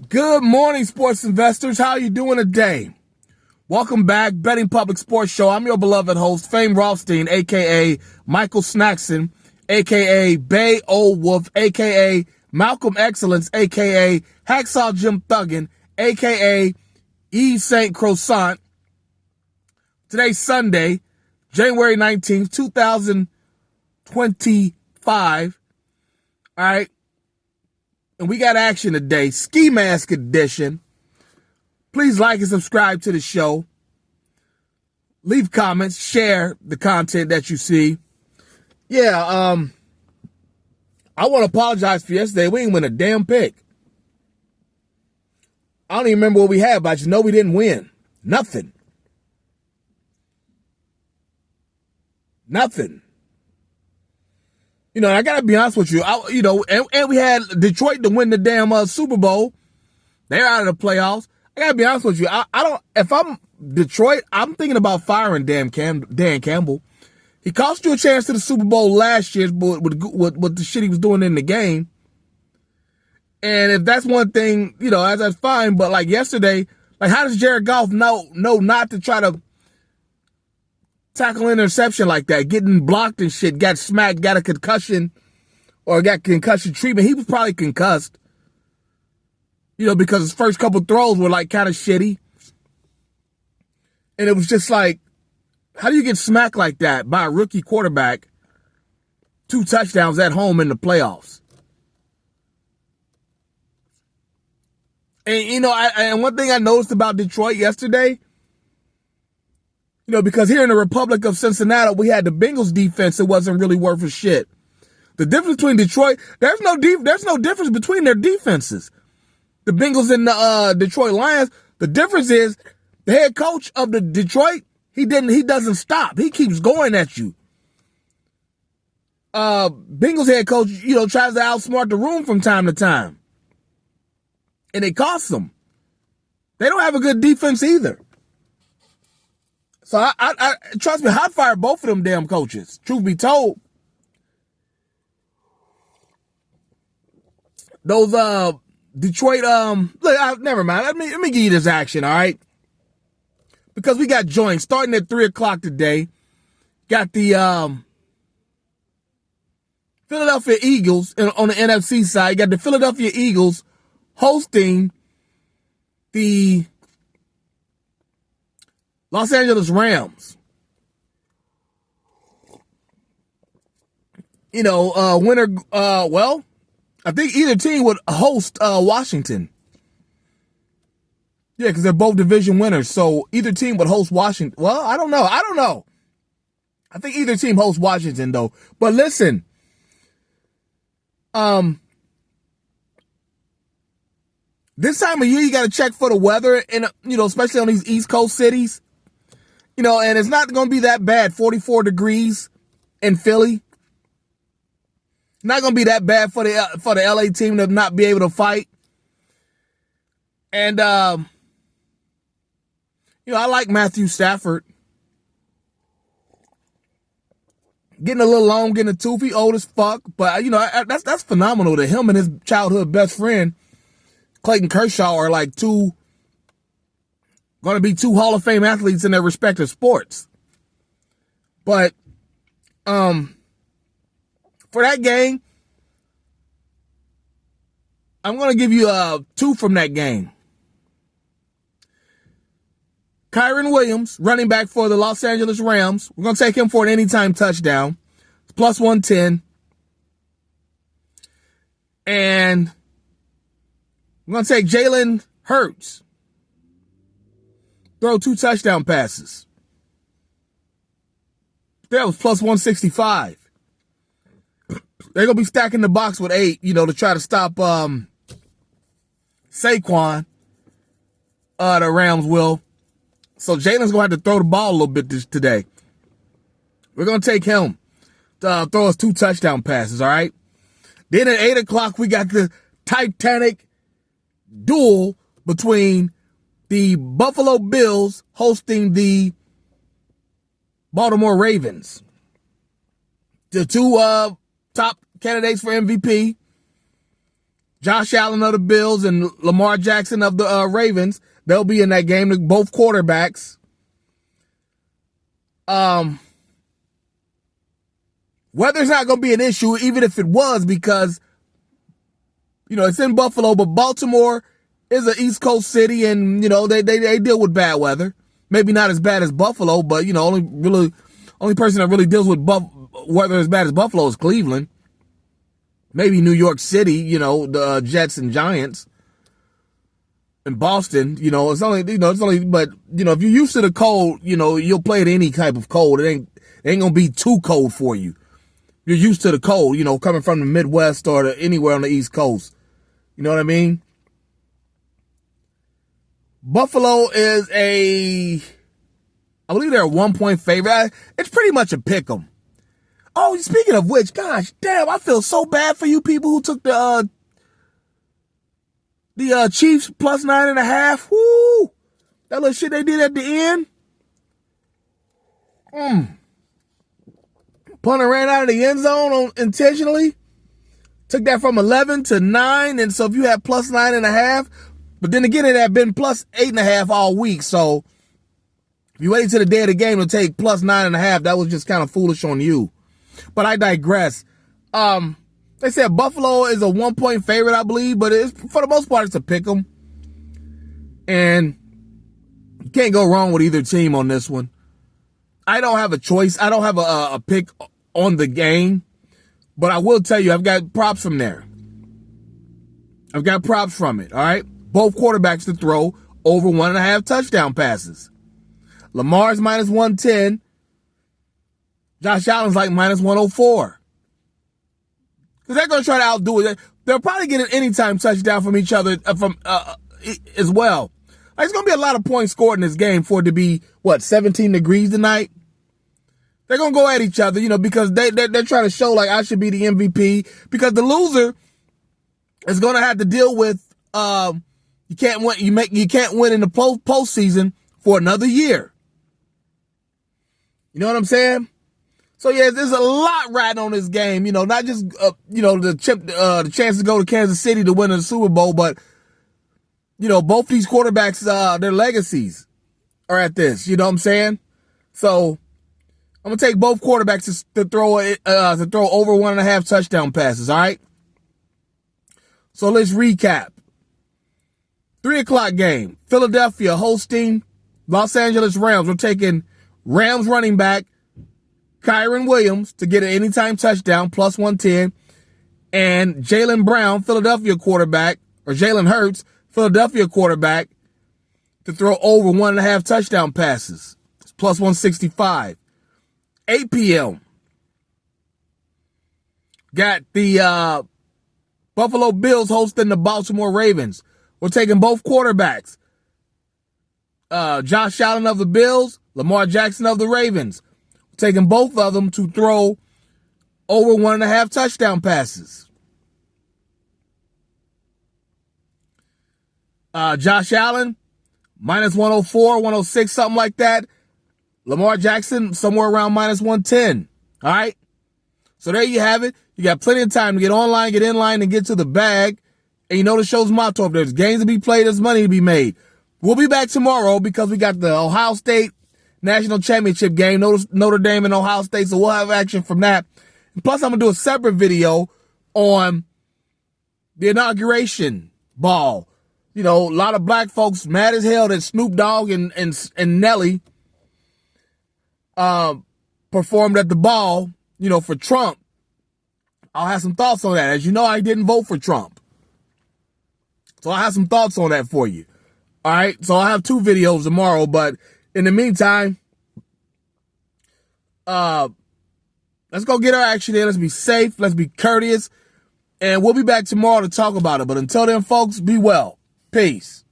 Good morning, sports investors. How are you doing today? Welcome back, Betting Public Sports Show. I'm your beloved host, Fame Rothstein, a.k.a. Michael Snackson, a.k.a. Bay Old Wolf, a.k.a. Malcolm Excellence, a.k.a. Hacksaw Jim Thuggin, a.k.a. Eve St. Croissant. Today's Sunday, January 19th, 2025. All right. And we got action today, Ski Mask Edition. Please like and subscribe to the show. Leave comments, share the content that you see. I want to apologize for yesterday. We didn't win a damn pick. I don't even remember what we had, but I just know we didn't win. Nothing. You know, I got to be honest with you. And we had Detroit to win the damn Super Bowl. They're out of the playoffs. I got to be honest with you. If I'm Detroit, I'm thinking about firing Dan Campbell. He cost you a chance to the Super Bowl last year with the shit he was doing in the game. And if that's one thing, that's fine. But like yesterday, like how does Jared Goff know not to try to tackle interception like that, getting blocked and shit, got smacked, got a concussion, or got concussion treatment? He was probably concussed, because his first couple throws were like kind of shitty. And it was just like, how do you get smacked like that by a rookie quarterback, 2 touchdowns at home in the playoffs? And, and one thing I noticed about Detroit yesterday, because here in the Republic of Cincinnati, we had the Bengals defense that wasn't really worth a shit. The difference between Detroit, there's no difference between their defenses. The Bengals and the Detroit Lions, the difference is the head coach of the Detroit, he doesn't stop. He keeps going at you. Bengals head coach, tries to outsmart the room from time to time. And it costs them. They don't have a good defense either. So I trust me, I'd fire both of them damn coaches. Truth be told, those Detroit never mind. Let me give you this action, all right? Because we got joints starting at 3:00 today. Got the Philadelphia Eagles on the NFC side. Got the Philadelphia Eagles hosting the Los Angeles Rams. Winner, I think either team would host Washington. Yeah, because they're both division winners. So either team would host Washington. Well, I don't know. I think either team hosts Washington, though. But listen, this time of year, you got to check for the weather, and especially on these East Coast cities. And it's not going to be that bad. 44 degrees in Philly. Not going to be that bad for the LA team to not be able to fight. And I like Matthew Stafford. Getting a little long, getting a tooth. He old as fuck, but that's phenomenal that him and his childhood best friend Clayton Kershaw are like going to be 2 Hall of Fame athletes in their respective sports. But for that game, I'm going to give you 2 from that game. Kyron Williams, running back for the Los Angeles Rams. We're going to take him for an anytime touchdown. It's plus 110. And we're going to take Jalen Hurts. Throw 2 touchdown passes. That was plus 165. They're going to be stacking the box with 8, to try to stop Saquon. The Rams will. So Jalen's going to have to throw the ball a little bit today. We're going to take him to throw us 2 touchdown passes, all right? Then at 8:00, we got the Titanic duel between the Buffalo Bills hosting the Baltimore Ravens. The 2 top candidates for MVP. Josh Allen of the Bills and Lamar Jackson of the Ravens. They'll be in that game, both quarterbacks. Weather's not going to be an issue, even if it was, because, it's in Buffalo, but Baltimore is an East Coast city, and, they deal with bad weather. Maybe not as bad as Buffalo, but, only person that really deals with weather as bad as Buffalo is Cleveland. Maybe New York City, the Jets and Giants. In Boston, it's only, but, if you're used to the cold, you'll play at any type of cold. It ain't going to be too cold for you. You're used to the cold, coming from the Midwest or anywhere on the East Coast. You know what I mean? Buffalo is I believe they're a 1-point favorite. It's pretty much a pick 'em. Oh, speaking of which, gosh, damn, I feel so bad for you people who took the Chiefs plus 9.5. Woo! That little shit they did at the end. Punter ran out of the end zone intentionally. Took that from 11 to 9. And so if you had plus 9.5, but then again, it had been plus 8.5 all week. So if you waited to the day of the game to take plus 9.5, that was just kind of foolish on you. But I digress. They said Buffalo is a 1-point favorite, I believe, but for the most part, it's a pick 'em. And you can't go wrong with either team on this one. I don't have a choice. I don't have a pick on the game, but I will tell you, I've got props from there. I've got props from it, all right? Both quarterbacks to throw over 1.5 touchdown passes. Lamar's minus 110. Josh Allen's like minus 104. Because they're going to try to outdo it. They'll probably get an anytime touchdown from each other as well. Like, it's going to be a lot of points scored in this game for it to be, 17 degrees tonight? They're going to go at each other, because they're trying to show, like, I should be the MVP. Because the loser is going to have to deal with, you can't win in the postseason for another year. You know what I'm saying? So yeah, there's a lot riding on this game. Not just the chance to go to Kansas City to win the Super Bowl, but both these quarterbacks, their legacies are at this. You know what I'm saying? So I'm gonna take both quarterbacks to throw over 1.5 touchdown passes. All right. So let's recap. 3:00 game. Philadelphia hosting Los Angeles Rams. We're taking Rams running back Kyron Williams to get an anytime touchdown, plus 110. And Jalen Brown, Philadelphia quarterback, or Jalen Hurts, Philadelphia quarterback, to throw over 1.5 touchdown passes. It's plus 165. 8 p.m. Got the Buffalo Bills hosting the Baltimore Ravens. We're taking both quarterbacks. Josh Allen of the Bills, Lamar Jackson of the Ravens. Taking both of them to throw over 1.5 touchdown passes. Josh Allen, minus 104, 106, something like that. Lamar Jackson, somewhere around minus 110. All right? So there you have it. You got plenty of time to get online, get in line, and get to the bag. And you know the show's motto, if there's games to be played, there's money to be made. We'll be back tomorrow because we got the Ohio State National Championship game, Notre Dame and Ohio State, so we'll have action from that. And plus, I'm going to do a separate video on the inauguration ball. A lot of black folks mad as hell that Snoop Dogg and Nelly performed at the ball, for Trump. I'll have some thoughts on that. As you know, I didn't vote for Trump. So I'll have some thoughts on that for you. All right, so I'll have 2 videos tomorrow, but in the meantime, let's go get our action in. Let's be safe. Let's be courteous. And we'll be back tomorrow to talk about it. But until then, folks, be well. Peace.